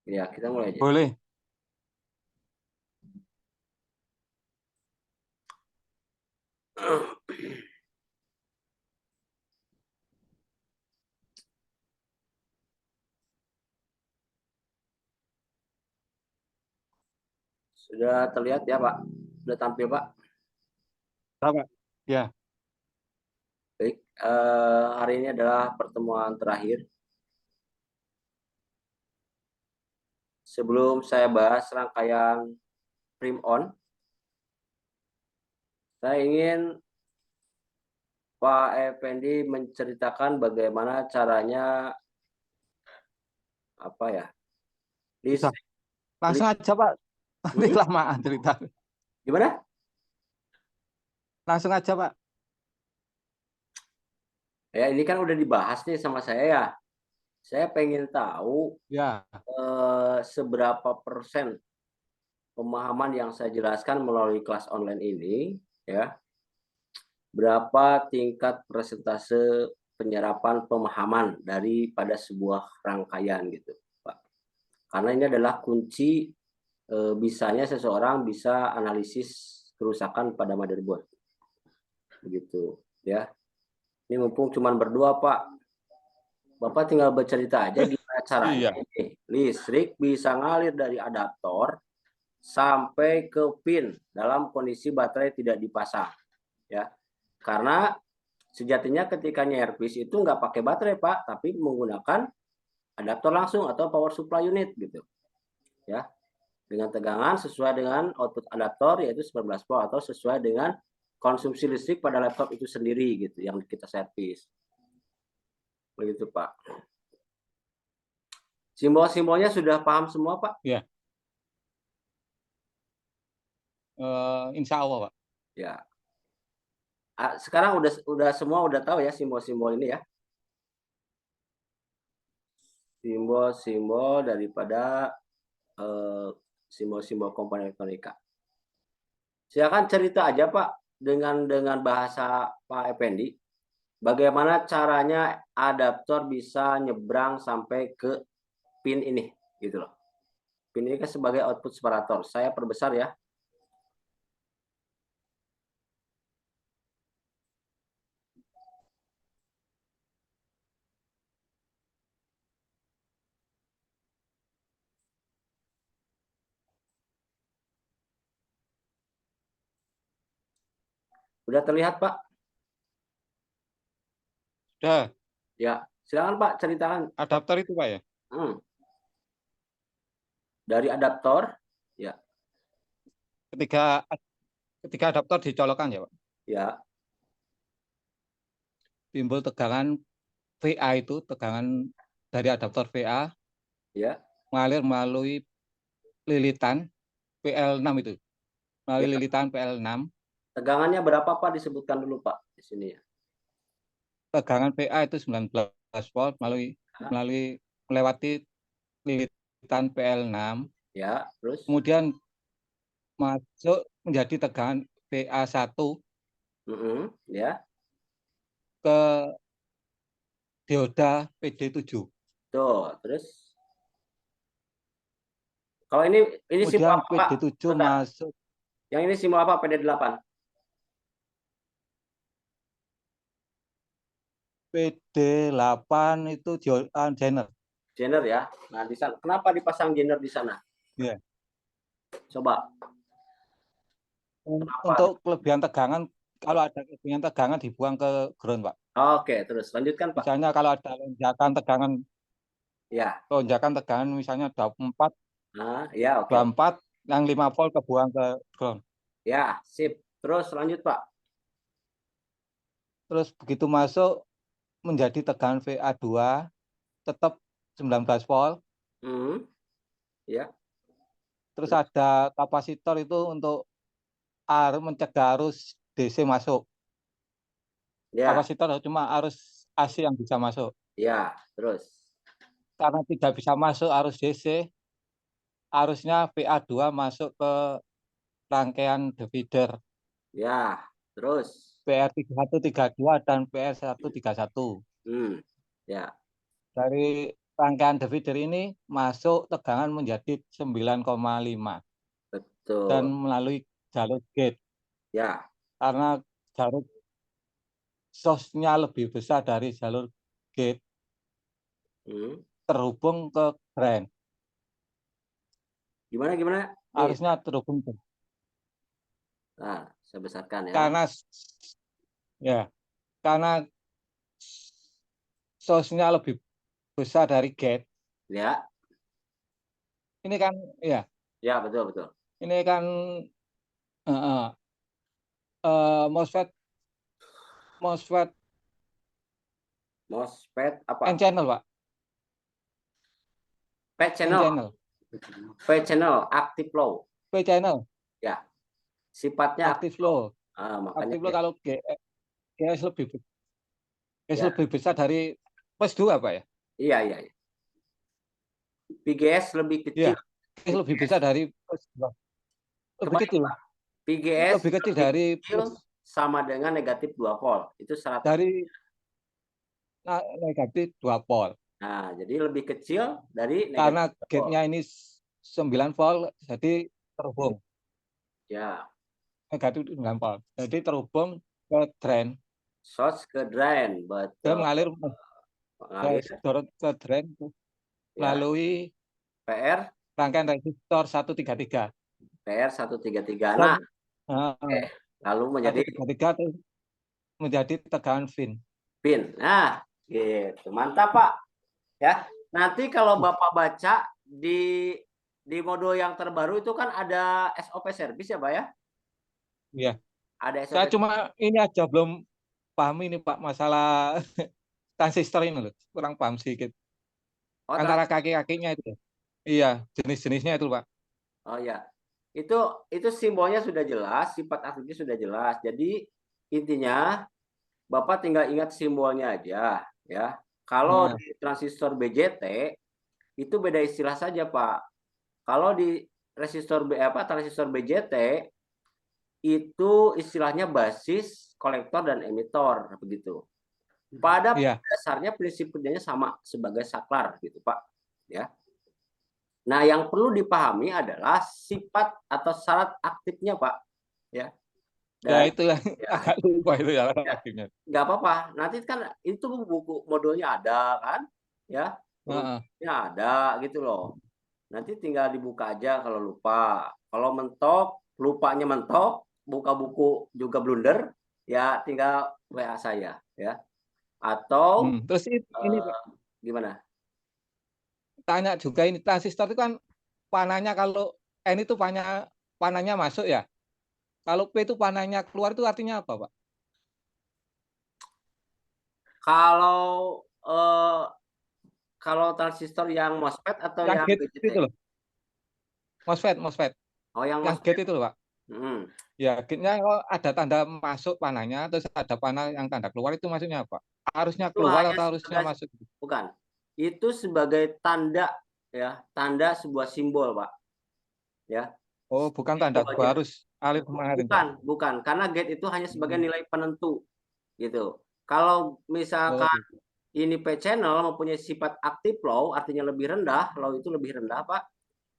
Ya, kita mulai aja. Boleh. Sudah terlihat ya, Pak? Sudah tampil, Pak? Pak. Ya, Baik, hari ini adalah pertemuan terakhir. Sebelum saya bahas rangkaian Prime On, saya ingin Pak Effendi menceritakan bagaimana caranya apa ya? sudah. Listrik, Langsung list, aja, Pak. Nanti hmm? kelamaan cerita. Gimana? Langsung aja, Pak. Ya, ini kan udah dibahas nih sama saya ya. Saya pengen tahu Ya, seberapa persen pemahaman yang saya jelaskan melalui kelas online ini, ya, berapa tingkat persentase penyerapan pemahaman daripada sebuah rangkaian gitu, Pak. Karena ini adalah kunci bisanya seseorang bisa analisis kerusakan pada motherboard. Begitu, ya. Ini mumpung cuma berdua, Pak. Bapak tinggal bercerita aja gimana caranya iya. ini listrik bisa ngalir dari adaptor sampai ke pin dalam kondisi baterai tidak dipasang, ya. Karena sejatinya ketika nyervis itu nggak pakai baterai, Pak, tapi menggunakan adaptor langsung atau power supply unit gitu, ya. Dengan tegangan sesuai dengan output adaptor yaitu 19 volt atau sesuai dengan konsumsi listrik pada laptop itu sendiri gitu yang kita servis. Begitu, Pak. Simbol-simbolnya sudah paham semua, Pak? Ya. Insya Allah, Pak. Ya. Sekarang udah semua udah tahu ya simbol-simbol ini ya. Simbol-simbol daripada eh, simbol-simbol komponen elektronika. Silakan cerita aja Pak dengan bahasa Pak Effendi. Bagaimana caranya adaptor bisa nyebrang sampai ke pin ini gitu loh. Pin ini kan sebagai output separator. Saya perbesar ya. Udah terlihat Pak? Sudah. Ya, silakan Pak ceritakan. Adaptor itu, Pak, ya. Hmm, dari adaptor, ya, Ketika ketika adaptor dicolokkan, ya, Pak. ya, Timbul tegangan VA itu, tegangan dari adaptor VA ya, mengalir melalui lilitan PL6 itu. Melalui ya. lilitan PL6, Tegangannya berapa Pak? Disebutkan dulu Pak di sini ya. tegangan VA itu 19 volt melalui Ya, melalui melewati lilitan PL6, ya, terus, kemudian masuk menjadi tegangan VA1 ya, ke dioda PD7. tuh, terus. Kalau ini simbol Kemudian apa Pak? PD7 Bentar. masuk Yang ini simbol apa? PD8. PD8 itu Jenner. Jener ya. Nah, di sana kenapa dipasang Jener di sana? Ya. Coba. Kenapa? Untuk kelebihan tegangan, kalau ada kelebihan tegangan dibuang ke ground, Pak. Oke, terus lanjutkan Pak. Misalnya kalau ada Ya. lonjakan tegangan misalnya 24, Nah, ya, oke. 24 yang 5 volt kebuang ke ground. Ya, sip. Terus lanjut Pak. Terus begitu masuk menjadi tegangan VA2 tetap 19 volt. Hmm, ya. Terus Terus ada kapasitor itu untuk mencegah arus DC masuk. ya, Kapasitor cuma arus AC yang bisa masuk. ya, terus. Karena tidak bisa masuk arus DC, arusnya VA2 masuk ke rangkaian divider Ya, terus. PR3132 dan PR131. Hmm, ya. Dari rangkaian divider ini masuk tegangan menjadi 9,5 dan Betul. melalui jalur gate Ya. karena jalur source-nya lebih besar dari jalur gate Hmm. terhubung ke drain. Gimana gimana? Nih. Harusnya terhubung ke. Nah, saya besarkan ya. Karena source-nya lebih besar dari gate. Ya. Ini kan ya, Ya, betul betul. ini kan MOSFET MOSFET apa? N channel, Pak. P N channel. channel. P channel active low. P channel Ya. Sifatnya active low. makanya Active low kalau GS ya. lebih besar dari plus 2, Pak ya? Iya, iya, iya. PGS lebih kecil. Iya. GS lebih besar dari plus 2. Lebih Kembali, kecil. Pak. PGS Lebih kecil lebih dari kecil sama dengan negatif 2 volt. Itu 100. dari negatif 2 volt. Nah, jadi lebih kecil dari Karena negatif 2 volt. gate-nya ini 9 volt, jadi terhubung. Ya. Negatif 9 volt. Jadi terhubung ke drain. Source ke drain, Dia betul. mengalir ke drain Ya. melalui PR rangkaian resistor 133. PR 133. Dan Nah, lalu menjadi 133 itu menjadi tegangan fin. pin. Nah, gitu. Mantap, Pak. Ya. Nanti kalau Bapak baca di modul yang terbaru itu kan ada SOP service ya, Pak ya? Iya. Ada Saya SOP. cuma ini aja belum paham ini, Pak, masalah transistor ini loh. Kurang paham sedikit. Oh, Antara kaki-kakinya itu. Iya, jenis-jenisnya itu, Pak. oh ya. Itu simbolnya sudah jelas, sifat aktifnya sudah jelas. Jadi intinya Bapak tinggal ingat simbolnya aja ya. Kalau Nah, di transistor BJT itu beda istilah saja, Pak. Kalau di transistor BJT itu istilahnya basis, kolektor dan emitor begitu. Pada iya. dasarnya prinsip kerjanya sama sebagai saklar gitu, Pak. Ya. Nah, yang perlu dipahami adalah sifat atau syarat aktifnya, Pak. Ya. Ya Dan itu yang ya, agak lupa itu ya ya aktifnya. nggak apa-apa. Nanti kan itu buku modulnya ada kan, ya Heeh. rumusnya ada gitu loh. Nanti tinggal dibuka aja kalau lupa. Kalau mentok, lupanya mentok, buka buku juga blunder, ya tinggal WA saya ya. Atau Terus ini Pak, gimana? tanya juga ini transistor itu kan panahnya kalau N itu panahnya masuk ya. Kalau P itu panahnya keluar itu artinya apa, Pak? Kalau kalau transistor yang MOSFET atau Yang yang gate BJT? itu loh. MOSFET. Oh, yang Yang MOSFET. gate itu loh, Pak. Hmm. Ya, gate-nya kalau ada tanda masuk panahnya, terus ada panah yang tanda keluar itu maksudnya apa? Harusnya Itu keluar hanya atau harusnya sebagai masuk? bukan. Itu sebagai tanda ya, tanda sebuah simbol, Pak. Ya. Oh, bukan tanda Simbol aja. harus alif mengalir. Bukan, karena gate itu hanya sebagai nilai penentu gitu. Kalau Oh, misalkan ini P channel mempunyai sifat aktif low, artinya lebih rendah, low itu lebih rendah, Pak.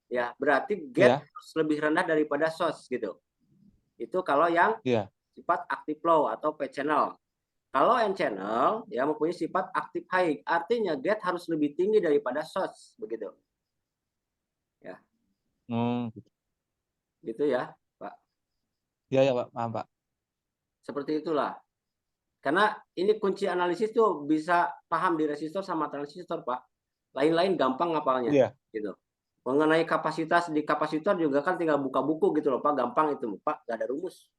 Ya, berarti gate iya, harus lebih rendah daripada source gitu. Itu kalau yang iya. sifat aktif low atau P channel. Kalau N channel ya mempunyai sifat aktif high, artinya gate harus lebih tinggi daripada source begitu. Ya, Gitu. gitu ya, Pak. Iya ya, Pak, paham, Pak. Seperti itulah. Karena ini kunci analisis tuh bisa paham di resistor sama transistor, Pak. Lain-lain gampang ngapalnya, Iya. gitu. Mengenai kapasitas di kapasitor juga kan tinggal buka buku gitu loh, Pak. Gampang itu, Pak. Gak ada rumus,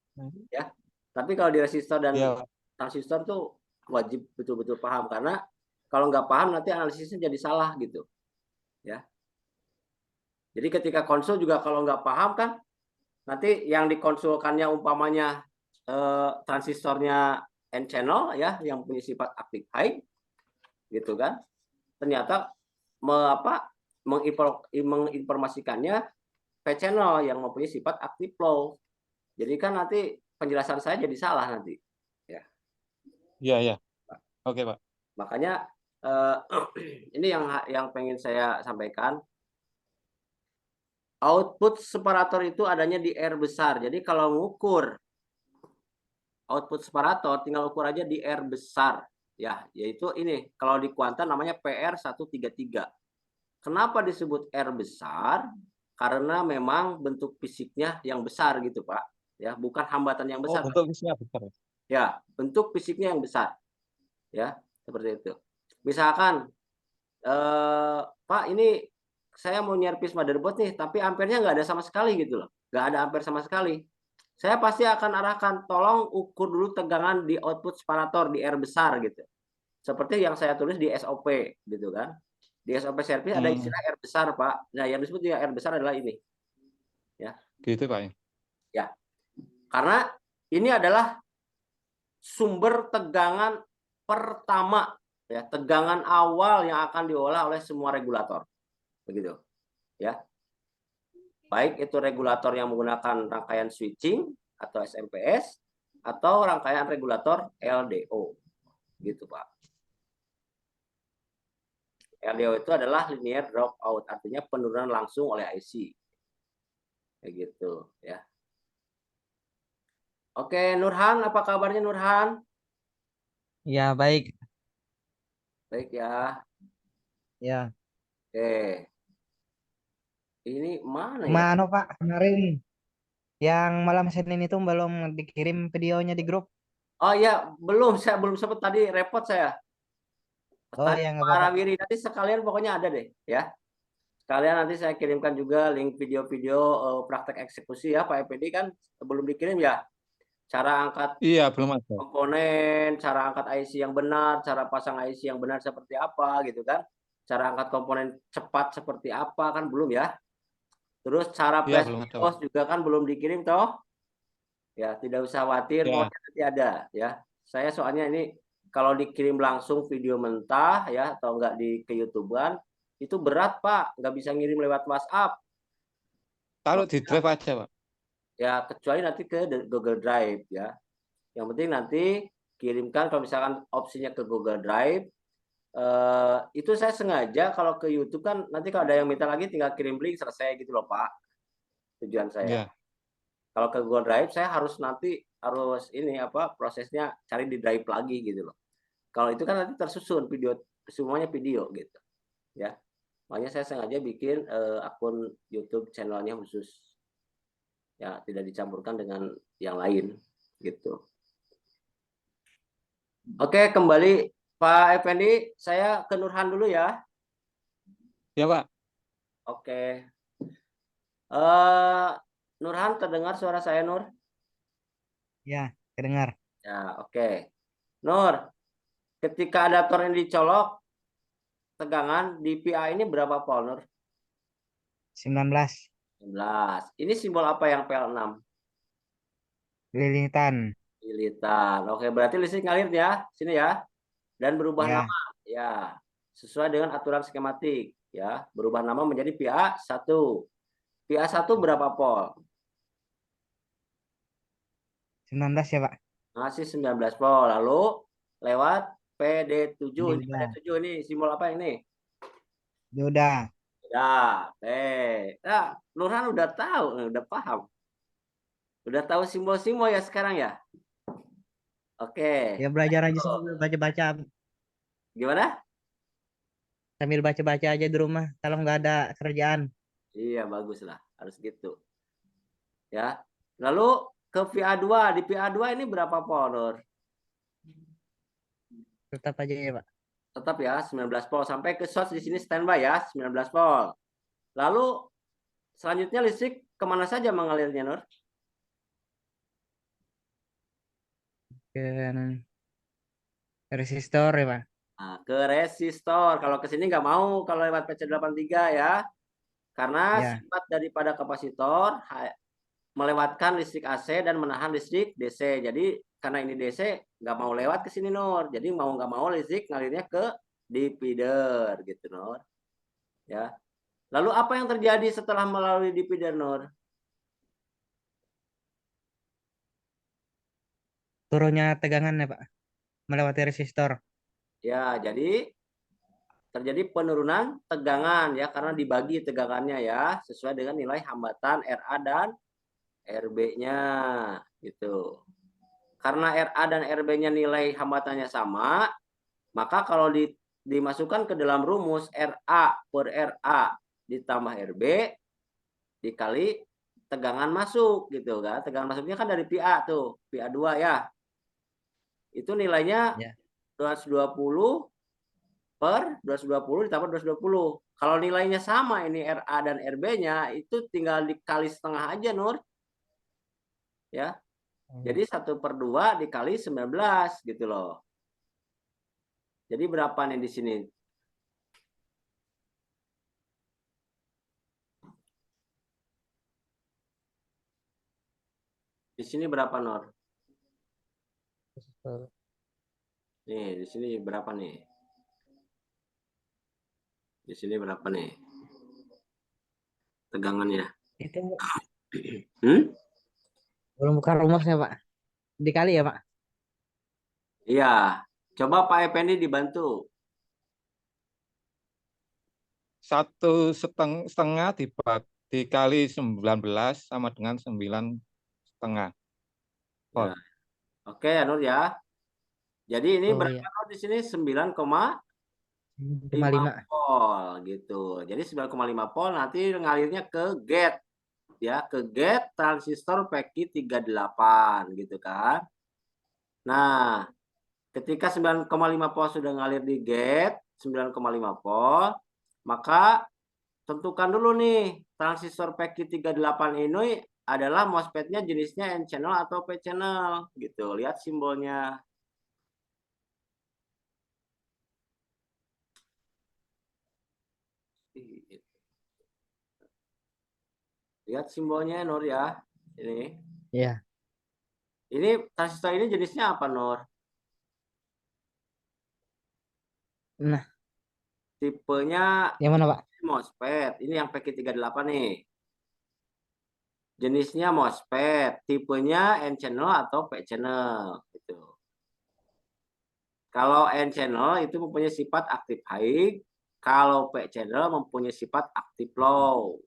ya. Tapi kalau di resistor dan Iya, Pak. transistor tuh wajib betul-betul paham karena kalau nggak paham nanti analisisnya jadi salah gitu, ya. Jadi ketika konsul juga kalau nggak paham kan nanti yang dikonsulkannya umpamanya transistornya N channel ya yang punya sifat aktif high gitu kan. Ternyata menginformasikannya P channel yang mempunyai sifat aktif low. Jadi kan nanti penjelasan saya jadi salah nanti. Ya. Iya, iya. Oke, Pak. Makanya eh, ini yang pengen saya sampaikan. Output separator itu adanya di R besar. Jadi kalau ngukur output separator tinggal ukur aja di R besar. Ya, yaitu ini. Kalau di kuanta namanya PR133. Kenapa disebut R besar? Karena memang bentuk fisiknya yang besar gitu, Pak. Ya, bukan hambatan yang Oh, besar. bentuk fisiknya besar. Ya, bentuk fisiknya yang besar. Ya, seperti itu. Misalkan Pak, ini saya mau nyervis motherboard nih, tapi ampernya nggak ada sama sekali gitu loh. Nggak ada ampere sama sekali. Saya pasti akan arahkan, tolong ukur dulu tegangan di output separator di R besar gitu. Seperti yang saya tulis di SOP gitu kan. Di SOP servis ada istilah R besar, Pak. Nah, yang disebut R besar adalah ini. Ya, Gitu Pak. ya. Karena ini adalah sumber tegangan pertama, ya, tegangan awal yang akan diolah oleh semua regulator. Begitu. Ya. Baik itu regulator yang menggunakan rangkaian switching atau SMPS atau rangkaian regulator LDO. Gitu, Pak. LDO itu adalah linear dropout, artinya penurunan langsung oleh IC. Kayak gitu, ya. Oke, Nurhan, apa kabarnya Nurhan? Ya, baik. Baik ya. Ya. Oke. Ini mana ya? Kemana, Pak? Kemarin yang malam Senin itu belum dikirim videonya di grup. Oh iya, saya belum sempat tadi repot saya. Oh Tanya ya, nggak Pak apa-apa. Rawiri, nanti sekalian pokoknya ada deh, ya. Sekalian nanti saya kirimkan juga link video-video praktek eksekusi ya, Pak EPD kan belum dikirim ya. Cara angkat Iya, belum ada. komponen, cara angkat IC yang benar, cara pasang IC yang benar seperti apa gitu kan. Cara angkat komponen cepat seperti apa kan belum ya. Terus cara Iya, flash belum ada, Pak. BIOS juga kan belum dikirim toh. Ya, tidak usah khawatir, Ya. pokoknya nanti ada ya. Saya soalnya ini kalau dikirim langsung video mentah ya atau enggak di ke YouTube-an itu berat, Pak, nggak bisa ngirim lewat WhatsApp. Taruh di drive aja, Pak. Ya, kecuali nanti ke Google Drive ya. Yang penting nanti kirimkan kalau misalkan opsinya ke Google Drive. Itu saya sengaja kalau ke YouTube kan nanti kalau ada yang minta lagi tinggal kirim link selesai gitu loh, Pak. Tujuan saya. Iya. Kalau ke Google Drive saya harus nanti harus ini apa prosesnya cari di Drive lagi gitu loh. Kalau itu kan nanti tersusun video semuanya video gitu ya. Makanya saya sengaja bikin akun YouTube channelnya khusus ya, tidak dicampurkan dengan yang lain gitu. Oke, kembali Pak Effendi, saya ke Nurhan dulu ya. Ya, Pak. Oke. Nurhan, terdengar suara saya, Nur? Ya, kedengar. Ya, oke. Nur, ketika adaptor ini dicolok, tegangan di PA ini berapa volt, Nur? 19 19. Ini simbol apa yang PL6? lilitan. Lilitan. Oke, berarti listrik ngalir ya, sini ya. Dan berubah Ya, nama, ya. Sesuai dengan aturan skematik, ya. Berubah nama menjadi PA1. PA1 berapa volt? 19 ya, Pak. Masih 19 volt. Lalu lewat PD7. Ini Dioda. PD7 ini simbol apa ini? Dioda. Ya, nah, Nurhan udah tahu, udah paham. Udah tahu simbol-simbol ya sekarang ya? Oke. Ya, belajar aja sambil baca-baca. Gimana? Sambil baca-baca aja di rumah kalau nggak ada kerjaan. Iya, bagus lah. Harus gitu. Ya. Lalu ke VA2. Di VA2 ini berapa volt, Nur? Tetap aja ya, Pak. Tetap ya, 19 volt. Sampai ke source di sini standby ya, 19 volt. Lalu selanjutnya listrik kemana saja mengalirnya, Nur? Ke resistor ya, Pak. Nah, ke resistor. Kalau ke sini nggak mau kalau lewat PC83 ya. Karena Ya, sifat daripada kapasitor melewatkan listrik AC dan menahan listrik DC. Jadi karena ini DC nggak mau lewat ke sini, Nur. Jadi mau nggak mau listrik ngalirnya ke divider gitu, Nur. Ya. Lalu apa yang terjadi setelah melalui divider, Nur? turunnya tegangan ya, Pak. Melewati resistor. Ya, jadi terjadi penurunan tegangan ya, karena dibagi tegangannya ya sesuai dengan nilai hambatan RA dan RB-nya gitu. Karena RA dan RB-nya nilai hambatannya sama, maka kalau dimasukkan ke dalam rumus RA per RA ditambah RB dikali tegangan masuk gitu kan. Tegangan masuknya kan dari PA tuh, PA2 ya. Itu nilainya Ya. 220 per 220 ditambah 220. Kalau nilainya sama ini RA dan RB-nya itu tinggal dikali setengah aja Nur. Ya. Jadi 1/2 dikali 19 gitu loh. Jadi berapa nih di sini? Di sini berapa Nur? Nih, di sini berapa nih? Di sini berapa nih? Tegangannya. Itu Hmm? belum buka rumusnya, Pak. Dikali ya, Pak? Iya. Coba Pak Effendi dibantu. 1,5 dikali 19 sama dengan 9,5 Ya. volt. Oke ya Nur ya. Jadi ini Oh berapa iya. Nur di sini? 9,5 5,5. volt gitu. Jadi 9,5 volt nanti ngalirnya ke gate ya, ke gate transistor PQ38 gitu kan. Nah, ketika 9,5 volt sudah ngalir di gate 9,5 volt, maka tentukan dulu nih transistor PQ38 ini adalah MOSFET-nya jenisnya N channel atau P channel gitu. Lihat simbolnya. Lihat simbolnya Nur ya. Ini. Iya. Ini transistor ini jenisnya apa Nur? Nah, Tipenya yang mana, Pak? MOSFET. Ini yang PQ38 nih. Jenisnya MOSFET, tipenya N channel atau P channel gitu. Kalau N channel itu mempunyai sifat aktif high, kalau P channel mempunyai sifat aktif low.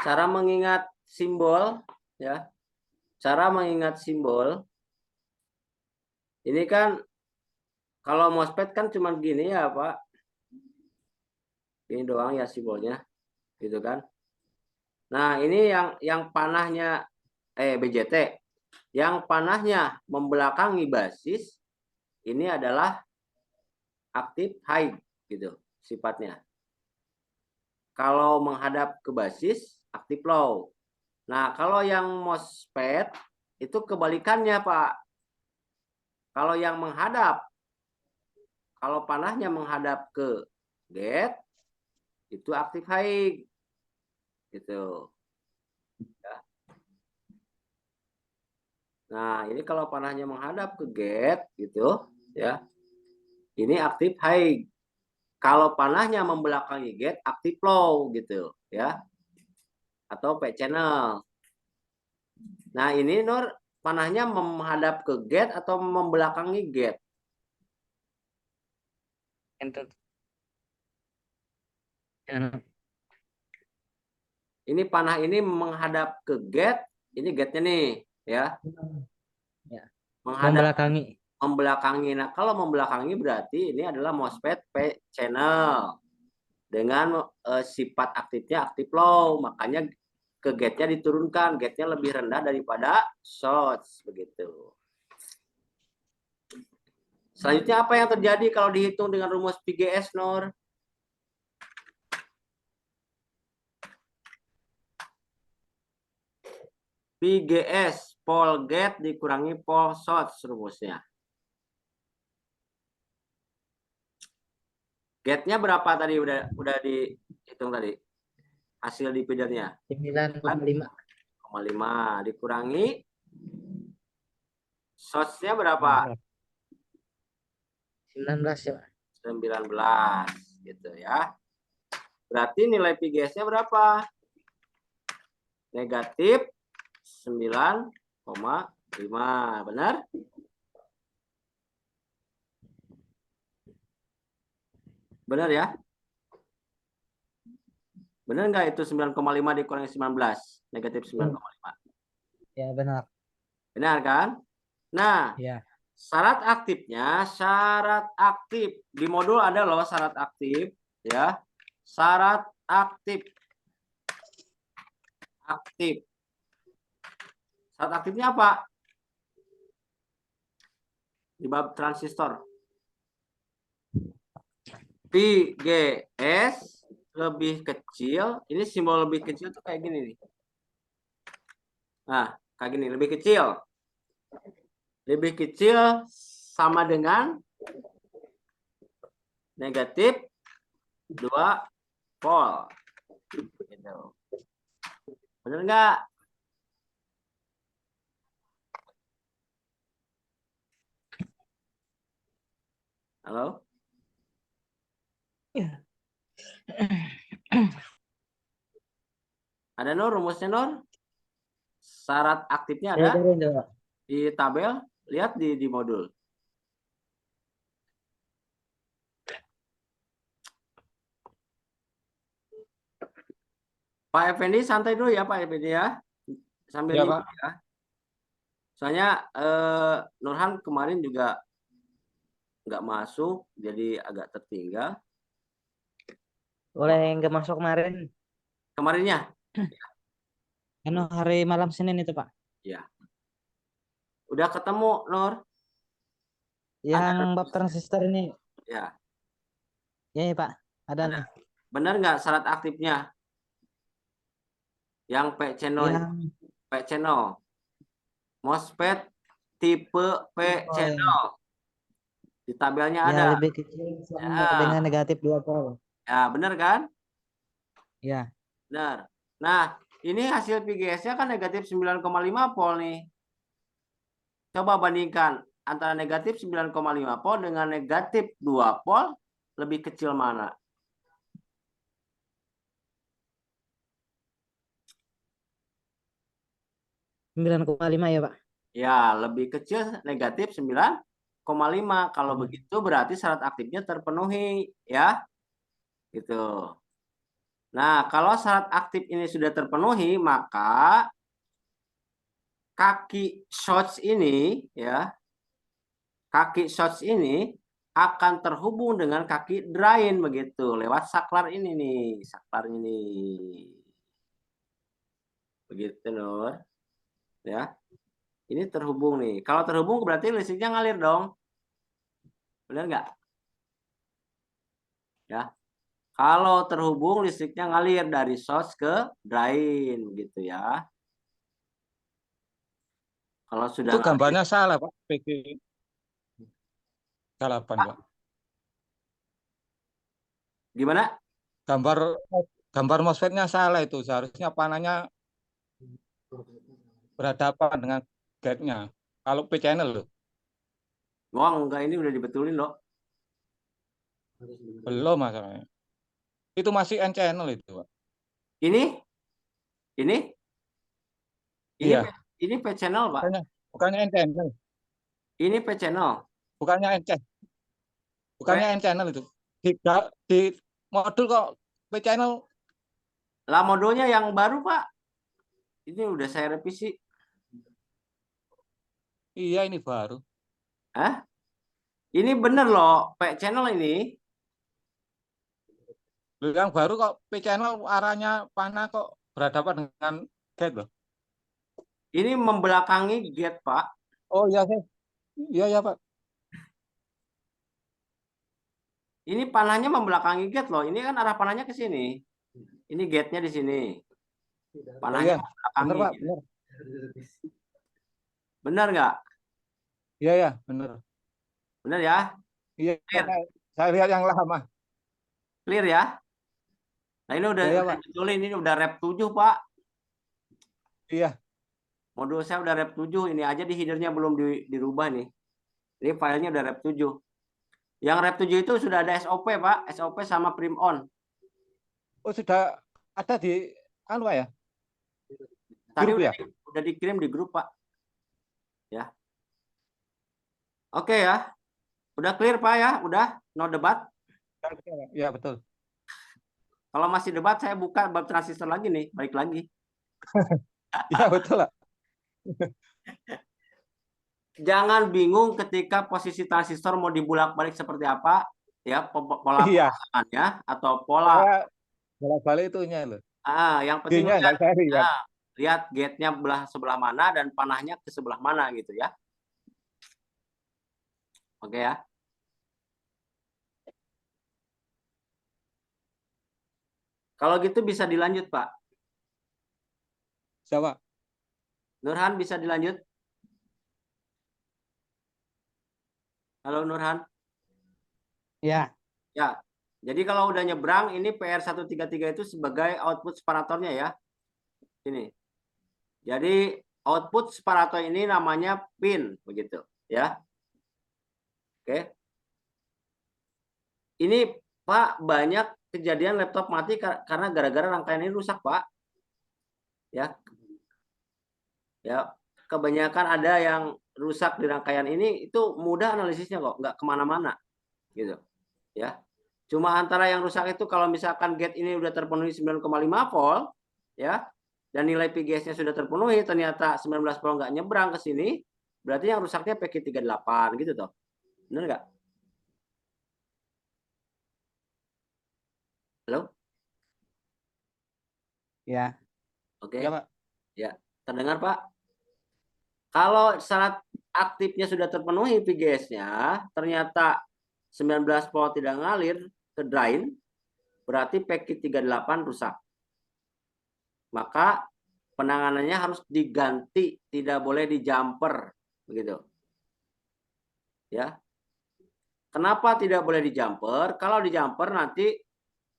Cara mengingat simbol ya. Cara mengingat simbol ini kan kalau MOSFET kan cuma gini ya, Pak. Ini doang ya simbolnya. Gitu kan. Nah, ini yang panahnya BJT. Yang panahnya membelakangi basis ini adalah aktif high gitu sifatnya. Kalau menghadap ke basis aktif low. Nah, kalau yang MOSFET itu kebalikannya, Pak. Kalau yang menghadap, kalau panahnya menghadap ke gate itu aktif high gitu. Ya. Nah, ini kalau panahnya menghadap ke gate gitu ya. Ini aktif high. Kalau panahnya membelakangi gate aktif low gitu ya. Atau P channel. Nah, ini Nur panahnya menghadap ke gate atau membelakangi gate? Enter. Ini panah ini menghadap ke gate, ini gate-nya nih ya. Ya. Menghadap Membelakangi. membelakangi. Nah, kalau membelakangi berarti ini adalah MOSFET P channel dengan sifat aktifnya aktif low, makanya ke gate-nya diturunkan, gate-nya lebih rendah daripada source begitu. Selanjutnya apa yang terjadi kalau dihitung dengan rumus PGS, Nur? PGS, pole gate dikurangi pole source rumusnya. Gate-nya berapa tadi udah dihitung tadi? Hasil dividernya 9,5. 0,5 dikurangi source-nya berapa? 19 ya, Pak. 19 gitu ya. Berarti nilai PGS-nya berapa? negatif 9,5. Benar? Benar ya? Benar nggak itu 9,5 dikurangi 19? Negatif 9,5. Ya, benar. Benar kan? Nah, Ya. syarat aktif di modul ada loh syarat aktif ya. Syarat aktif. Syarat aktifnya apa? Di bab transistor. VGS lebih kecil, ini simbol lebih kecil tuh kayak gini nih. Nah, kayak gini, lebih kecil. Lebih kecil sama dengan negatif 2 volt. Gitu. Bener nggak? Halo? Ya. Ada Nur, rumusnya Nur? Syarat aktifnya Saya ada cari dulu, Pak. di tabel, lihat di modul. Pak Effendi santai dulu ya Pak Effendi ya. Sambil Ya, nyimak Pak. ya. Soalnya Nurhan kemarin juga nggak masuk, jadi agak tertinggal. Boleh nggak masuk kemarin? Kemarinnya? Anu hari malam Senin itu, Pak. Ya. Udah ketemu Nur? Yang Ada bab transistor ini. ya. Ya, ya, Pak. Ada Ada. nih. Benar nggak syarat aktifnya? Yang P channel, Yang P channel. MOSFET tipe P channel. Di tabelnya ya ada. lebih kecil sama Ya, dengan negatif 2 volt. ya benar kan? Ya. Benar. Nah, ini hasil VGS-nya kan negatif 9,5 volt nih. Coba bandingkan antara negatif 9,5 volt dengan negatif 2 volt, lebih kecil mana? Sembilan 9,5 ya, Pak. Ya, lebih kecil negatif 9,5. Kalau Hmm. begitu berarti syarat aktifnya terpenuhi, ya. Gitu. Nah, kalau syarat aktif ini sudah terpenuhi, maka kaki shorts ini, ya, kaki shorts ini akan terhubung dengan kaki drain begitu lewat saklar ini nih, saklar ini. Begitu, Nur. Ya. Ini terhubung nih. Kalau terhubung berarti listriknya ngalir dong. Benar nggak? Ya. Kalau terhubung listriknya ngalir dari source ke drain gitu ya. Kalau sudah Itu ngalir, gambarnya salah, Pak. PG 8, Pak. gimana? Gambar gambar MOSFET-nya salah itu. Seharusnya panahnya berhadapan dengan gate-nya. Kalau P channel loh. Wah, enggak, ini udah dibetulin loh. Belum masalahnya. Itu masih N channel itu, Pak. Ini ini Iya, ini P channel, Pak. bukannya N channel. Ini P channel. Bukannya N channel. Bukannya N channel itu. Di modul kok P channel. Lah modulnya yang baru, Pak. Ini udah saya revisi. Iya, ini baru. Hah? Ini bener loh, P channel ini. Yang baru kok P channel arahnya panah kok berhadapan dengan gate loh. Ini membelakangi gate, Pak. Oh iya, iya ya Pak. Ini panahnya membelakangi gate loh. Ini kan arah panahnya ke sini. Ini gate-nya di sini. Oh Panahnya iya, benar membelakangi. Pak, benar. Benar nggak? Iya ya, benar. Benar ya? Iya, Clear, saya lihat yang lama. clear ya? Nah ini udah Iya ya Pak. betulin, ini udah rep 7, Pak. Iya. Modul saya udah rep 7. Ini aja di headernya belum dirubah nih. Ini filenya udah rep 7. Yang rep 7 itu sudah ada SOP, Pak. SOP sama prim on. Oh sudah ada di anu Pak ya? Tadi Grup ya? udah dikirim di grup, Pak. Ya. Oke ya. Udah clear, Pak ya? Udah? No debat? Ya, betul. Kalau masih debat, saya buka bab transistor lagi nih. Balik lagi. Ya, betul lah. Jangan bingung ketika posisi transistor mau dibulak-balik seperti apa. Ya, pola Iya, pemasangannya atau pola. saya bolak-balik itunya loh. Yang penting G-nya nggak cari kan. lihat gate-nya sebelah mana dan panahnya ke sebelah mana gitu ya. Oke ya. Kalau gitu bisa dilanjut, Pak. Siapa? Nurhan bisa dilanjut? Halo Nurhan. Ya, Ya. Jadi kalau udah nyebrang, ini PR133 itu sebagai output separatornya ya. Ini. Jadi output separator ini namanya pin, begitu ya. Oke. Ini Pak, banyak kejadian laptop mati karena gara-gara rangkaian ini rusak, Pak. Ya. Ya, kebanyakan ada yang rusak di rangkaian ini itu mudah analisisnya kok, nggak kemana-mana, gitu. Ya. Cuma antara yang rusak itu kalau misalkan gate ini udah terpenuhi 9,5 volt, ya, dan nilai PGS-nya sudah terpenuhi, ternyata 19 volt nggak nyebrang ke sini, berarti yang rusaknya PQ38 gitu toh. Benar nggak? Halo? ya. Oke. Ya, Pak. Ya, terdengar Pak? Kalau syarat aktifnya sudah terpenuhi PGS-nya, ternyata 19 volt tidak ngalir ke drain, berarti PQ38 rusak. Maka penanganannya harus diganti, tidak boleh di jumper, begitu. Ya. Kenapa tidak boleh di jumper? Kalau di jumper nanti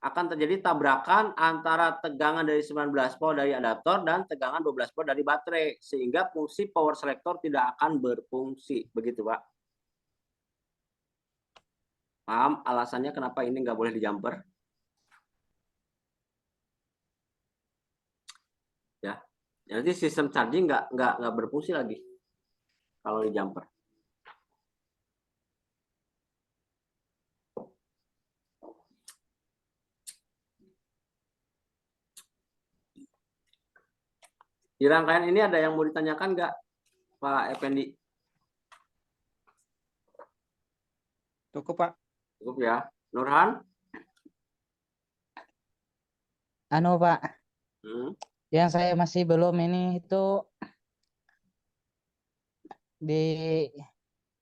akan terjadi tabrakan antara tegangan dari 19 volt dari adaptor dan tegangan 12 volt dari baterai, sehingga fungsi power selector tidak akan berfungsi, begitu Pak. Paham alasannya kenapa ini nggak boleh di jumper? Ya, jadi sistem charging nggak berfungsi lagi kalau di jumper. Di rangkaian ini ada yang mau ditanyakan nggak, Pak Effendi? Cukup, Pak. Cukup ya. Nurhan? Anu Pak, yang saya masih belum ini itu di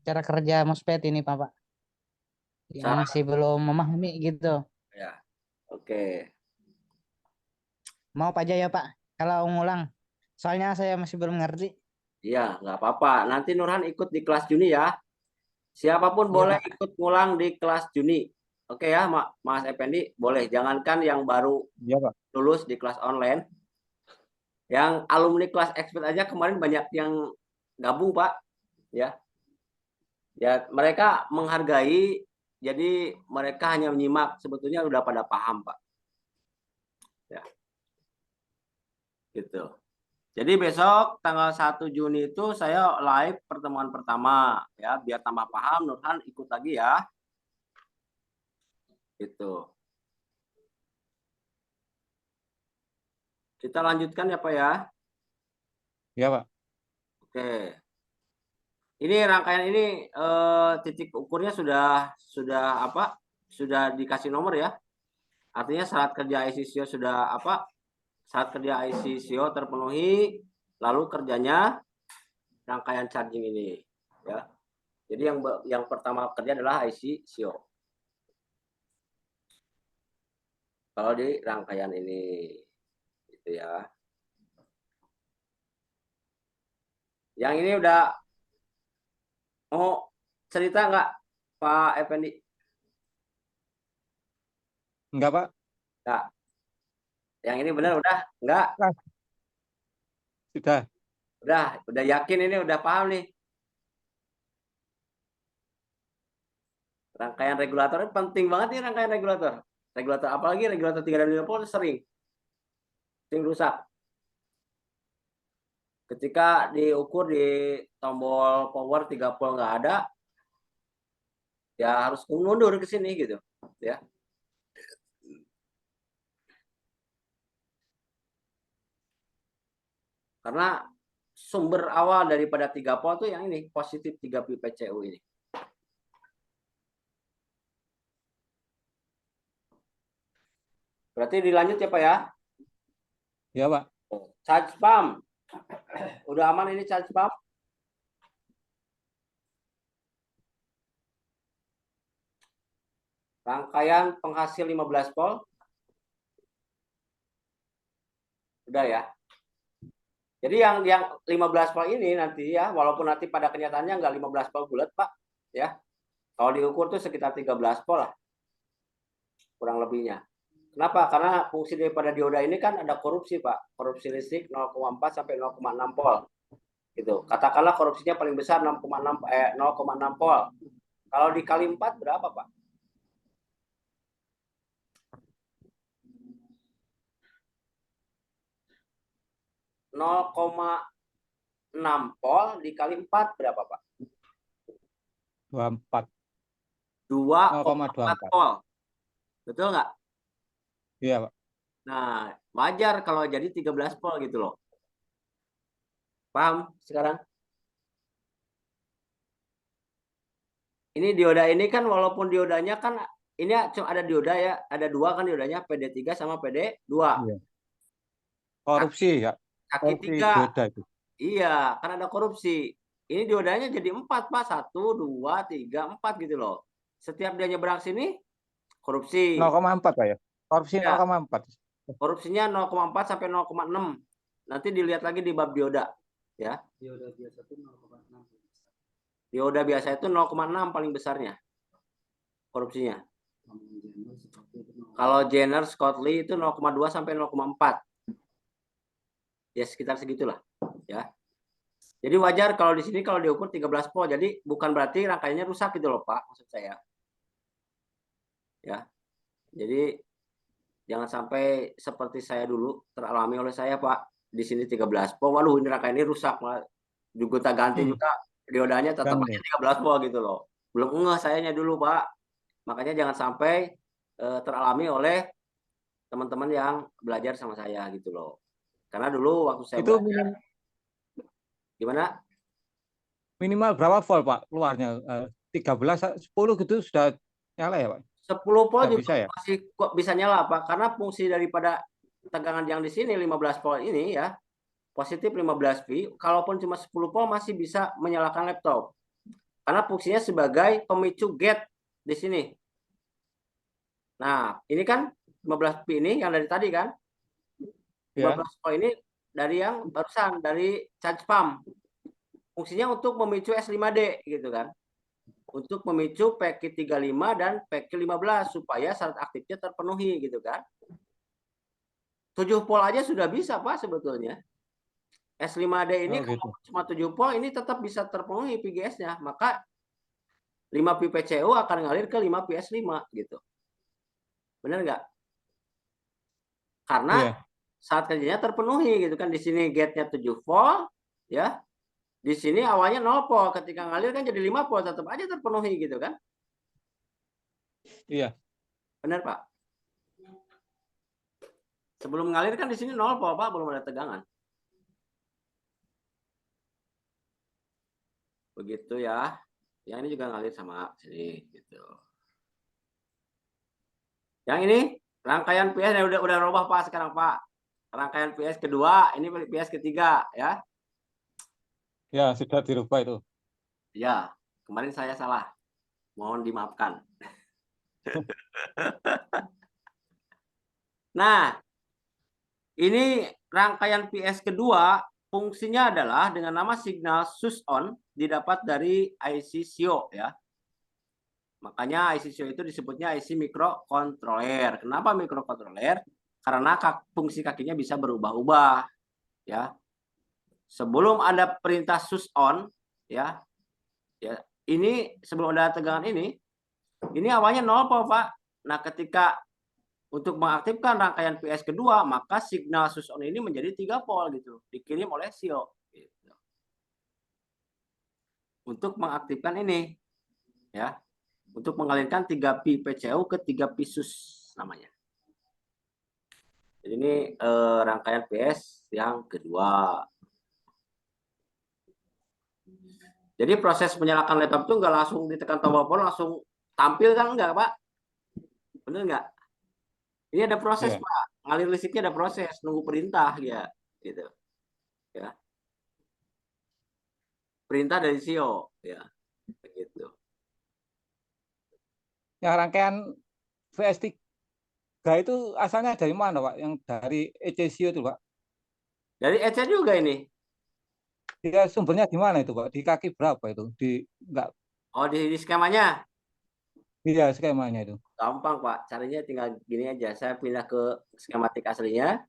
cara kerja MOSFET ini Pak. Yang masih belum memahami gitu. Ya, oke. Mau Pak Jaya Pak, kalau ngulang. Soalnya saya masih belum ngerti. Iya, nggak apa-apa. Nanti Nurhan ikut di kelas Juni ya. Siapapun Iya, boleh Pak. ikut ngulang di kelas Juni. Oke ya, Mas Effendi, boleh. Jangankan yang baru Iya, Pak. lulus di kelas online. Yang alumni kelas expert aja kemarin banyak yang gabung, Pak. Ya. Ya, mereka menghargai, jadi mereka hanya menyimak, sebetulnya udah pada paham, Pak. Ya. Gitu. Jadi besok tanggal 1 Juni itu saya live pertemuan pertama ya, biar tambah paham. Nurhan ikut lagi ya. Gitu. Kita lanjutkan ya Pak ya. Iya, Pak. Oke. Ini rangkaian ini titik ukurnya sudah apa? Sudah dikasih nomor ya. Artinya syarat kerja IC-SIO sudah apa? Syarat kerja IC-SIO terpenuhi, lalu kerjanya rangkaian charging ini ya. Jadi yang pertama kerja adalah IC-SIO. Kalau di rangkaian ini gitu ya. Yang ini udah mau cerita nggak Pak Effendi? Enggak, Pak. Nggak. Yang ini benar udah nggak? Sudah. Udah yakin ini udah paham nih. Rangkaian regulator ini penting banget nih, rangkaian regulator. Regulator apalagi regulator 3 dan 5 volt sering rusak. Ketika diukur di tombol power 3 volt nggak ada, ya harus mundur ke sini gitu, ya. Karena sumber awal daripada 3 volt itu yang ini, positif 3 pi PCU ini. Berarti dilanjut ya Pak ya? Ya, Pak. Charge pump. Udah aman ini charge pump? Rangkaian penghasil 15 volt. Udah ya. Jadi yang 15 volt ini nanti ya, walaupun nanti pada kenyataannya nggak 15 volt bulat Pak, ya. Kalau diukur tuh sekitar 13 volt lah. Kurang lebihnya. Kenapa? Karena fungsi daripada dioda ini kan ada korupsi Pak. Korupsi listrik 0,4 sampai 0,6 volt. Gitu. Katakanlah korupsinya paling besar 0,6 volt. Kalau dikali 4 berapa Pak? .6 volt dikali 4 berapa Pak? 24. 2,4 volt. Betul nggak? Iya, Pak. Nah, wajar kalau jadi 13 volt gitu loh. Paham sekarang? Ini dioda ini kan walaupun diodanya kan ini cuma ada dioda ya, ada dua kan diodanya PD3 sama PD2. Iya. Korupsi ya. Kaki Korupsi 3. dioda itu. Iya, kan ada korupsi. Ini diodanya jadi 4 Pak, 1, 2, 3, 4 gitu loh. Setiap dia nyebrang sini korupsi. 0,4 Pak ya. Korupsi Ya. 0,4. Korupsinya 0,4 sampai 0,6. Nanti dilihat lagi di bab dioda, ya. Dioda biasa itu 0,6. Dioda biasa itu 0,6 paling besarnya korupsinya. Kalau Jenner Scottley itu 0,2 sampai 0,4. Ya sekitar segitulah, ya. Jadi wajar kalau di sini kalau diukur 13 volt. Jadi bukan berarti rangkaiannya rusak gitu loh, Pak, maksud saya. Ya. Jadi jangan sampai seperti saya dulu teralami oleh saya, Pak. Di sini 13 volt. Waduh, ini rangkaian ini rusak, Pak. Juga tak ganti juga diodanya tetap aja 13 volt gitu loh. Belum ngeh sayanya dulu, Pak. Makanya jangan sampai teralami oleh teman-teman yang belajar sama saya gitu loh. Karena dulu waktu saya itu belajar, gimana? minimal berapa volt Pak keluarnya? 13, 10 gitu sudah nyala ya Pak? 10 volt Nggak juga bisa ya? masih kok bisa nyala Pak. Karena fungsi daripada tegangan yang di sini 15 volt ini ya, positif 15 V, kalaupun cuma 10 volt masih bisa menyalakan laptop. Karena fungsinya sebagai pemicu gate di sini. Nah, ini kan 15 V ini yang dari tadi kan? 15 volt ini dari yang barusan, dari charge pump. Fungsinya untuk memicu S5D gitu kan. Untuk memicu PQ35 dan PQ15 supaya syarat aktifnya terpenuhi gitu kan. 7 volt aja sudah bisa Pak sebetulnya. S5D ini kalau cuma 7 volt ini tetap bisa terpenuhi PGS-nya. Maka 5 pi PCU akan ngalir ke 5 pi S5 gitu. Benar nggak? Karena saat kerjanya terpenuhi gitu kan. Di sini gate-nya 7 volt ya. Di sini awalnya 0 volt, ketika ngalir kan jadi 5 volt, tetap aja terpenuhi gitu kan? Iya. Benar Pak. Sebelum ngalir kan di sini 0 volt Pak, belum ada tegangan. Begitu ya. Yang ini juga ngalir sama sini gitu. Yang ini rangkaian PS udah robah Pak sekarang Pak. Rangkaian PS kedua, ini PS ketiga ya. Ya, sudah dirubah itu. Ya, kemarin saya salah. Mohon dimaafkan. Nah, ini rangkaian PS kedua, fungsinya adalah dengan nama signal switch on didapat dari IC SIO ya. Makanya IC SIO itu disebutnya IC microcontroller. Kenapa microcontroller? Karena fungsi kakinya bisa berubah-ubah ya. Sebelum ada perintah switch on ya, ini sebelum ada tegangan ini awalnya 0 volt Pak. Nah ketika untuk mengaktifkan rangkaian PS kedua, maka signal switch on ini menjadi 3 volt gitu, dikirim oleh SIO gitu. untuk mengaktifkan ini, ya, untuk mengalirkan 3pi PCU ke 3pi SUS namanya. Jadi ini rangkaian PS yang kedua. Jadi proses menyalakan laptop itu nggak langsung ditekan tombol power langsung tampil kan, enggak Pak? Bener nggak? Ini ada proses Iya. Pak, ngalir listriknya ada proses, nunggu perintah ya, gitu. Ya. Perintah dari CEO, ya, begitu. Yang rangkaian VS3 itu asalnya dari mana, Pak? Yang dari ECSio itu, Pak? Dari EC juga ini. Dia sumbernya di mana itu, Pak? Di kaki berapa itu? Enggak, Oh, di skemanya. iya skemanya itu. Gampang Pak, caranya tinggal gini aja. Saya pindah ke skematik aslinya.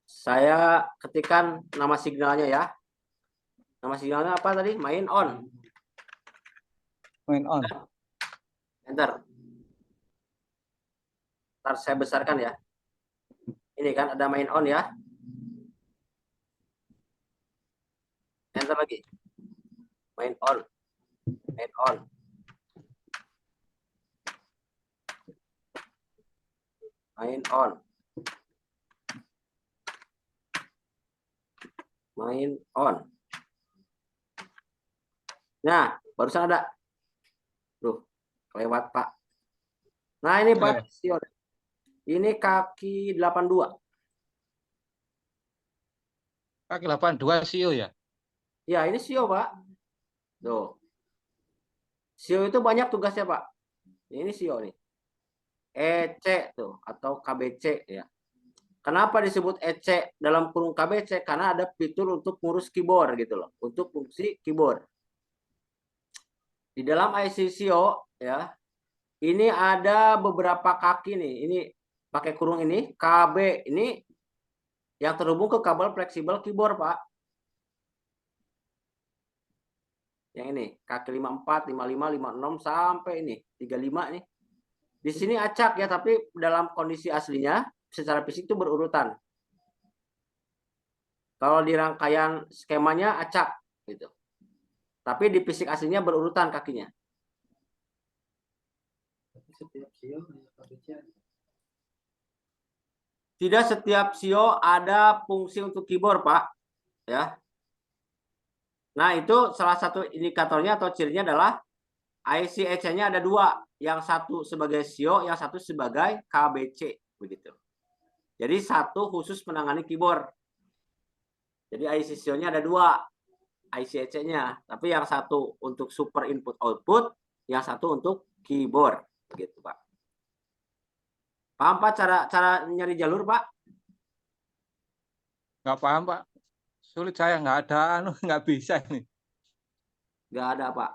Saya ketikkan nama signalnya ya. Nama signalnya apa tadi? Main on. Main on. Enter. Ntar saya besarkan ya. Ini kan ada main on ya. Enter lagi. Main on. Main on. Main on. Main on. Nah, barusan ada. Tuh, lewat Pak. Nah, ini Pak. Ini kaki 82. Kaki 82 CEO ya? Ya, ini CEO, Pak. Tuh. CEO itu banyak tugasnya, Pak. Ini CEO nih. EC tuh atau KBC ya. Kenapa disebut EC dalam kurung KBC? Karena ada fitur untuk ngurus keyboard gitu loh, untuk fungsi keyboard. Di dalam IC CEO ya, ini ada beberapa kaki nih. Ini pakai kurung ini, KB ini yang terhubung ke kabel fleksibel keyboard, Pak. Yang ini, kaki 54, 55, 56 sampai ini 35 nih. Di sini acak ya, tapi dalam kondisi aslinya secara fisik itu berurutan. Kalau di rangkaian skemanya acak gitu. Tapi di fisik aslinya berurutan kakinya. Setiap CEO hanya KBC ada. Tidak setiap CEO ada fungsi untuk keyboard, Pak. Ya. Nah, itu salah satu indikatornya atau cirinya adalah IC EC-nya ada dua, yang satu sebagai CEO, yang satu sebagai KBC, begitu. Jadi satu khusus menangani keyboard. Jadi IC CEO-nya ada dua, IC EC-nya, tapi yang satu untuk super input output, yang satu untuk keyboard, begitu Pak. Paham Pak cara nyari jalur Pak? Nggak paham, Pak. Sulit saya, nggak ada, nggak bisa ini. Nggak ada Pak.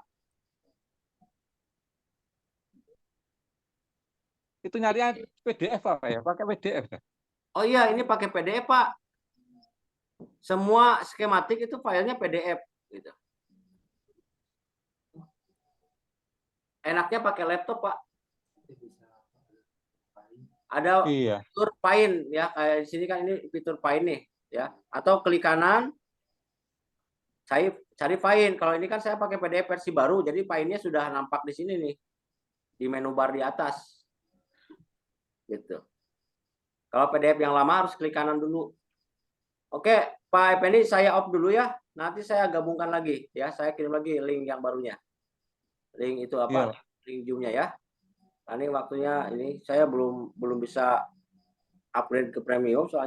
Itu nyarinya PDF apa ya? Pakai PDF ya? Oh iya, ini pakai PDF Pak. Semua skematik itu filenya PDF gitu. Enaknya pakai laptop Pak. Ada Iya. fitur find ya, kayak di sini kan ini fitur find nih ya. Atau klik kanan cari find. Kalau ini kan saya pakai PDF versi baru, jadi find-nya sudah nampak di sini nih. Di menu bar di atas. Gitu. Kalau PDF yang lama harus klik kanan dulu. Oke, Pak Effendi, saya off dulu ya. Nanti saya gabungkan lagi ya. Saya kirim lagi link yang barunya. Link itu apa? Iya. Link Zoom-nya ya. Nah, ini waktunya ini saya belum bisa upgrade ke premium soalnya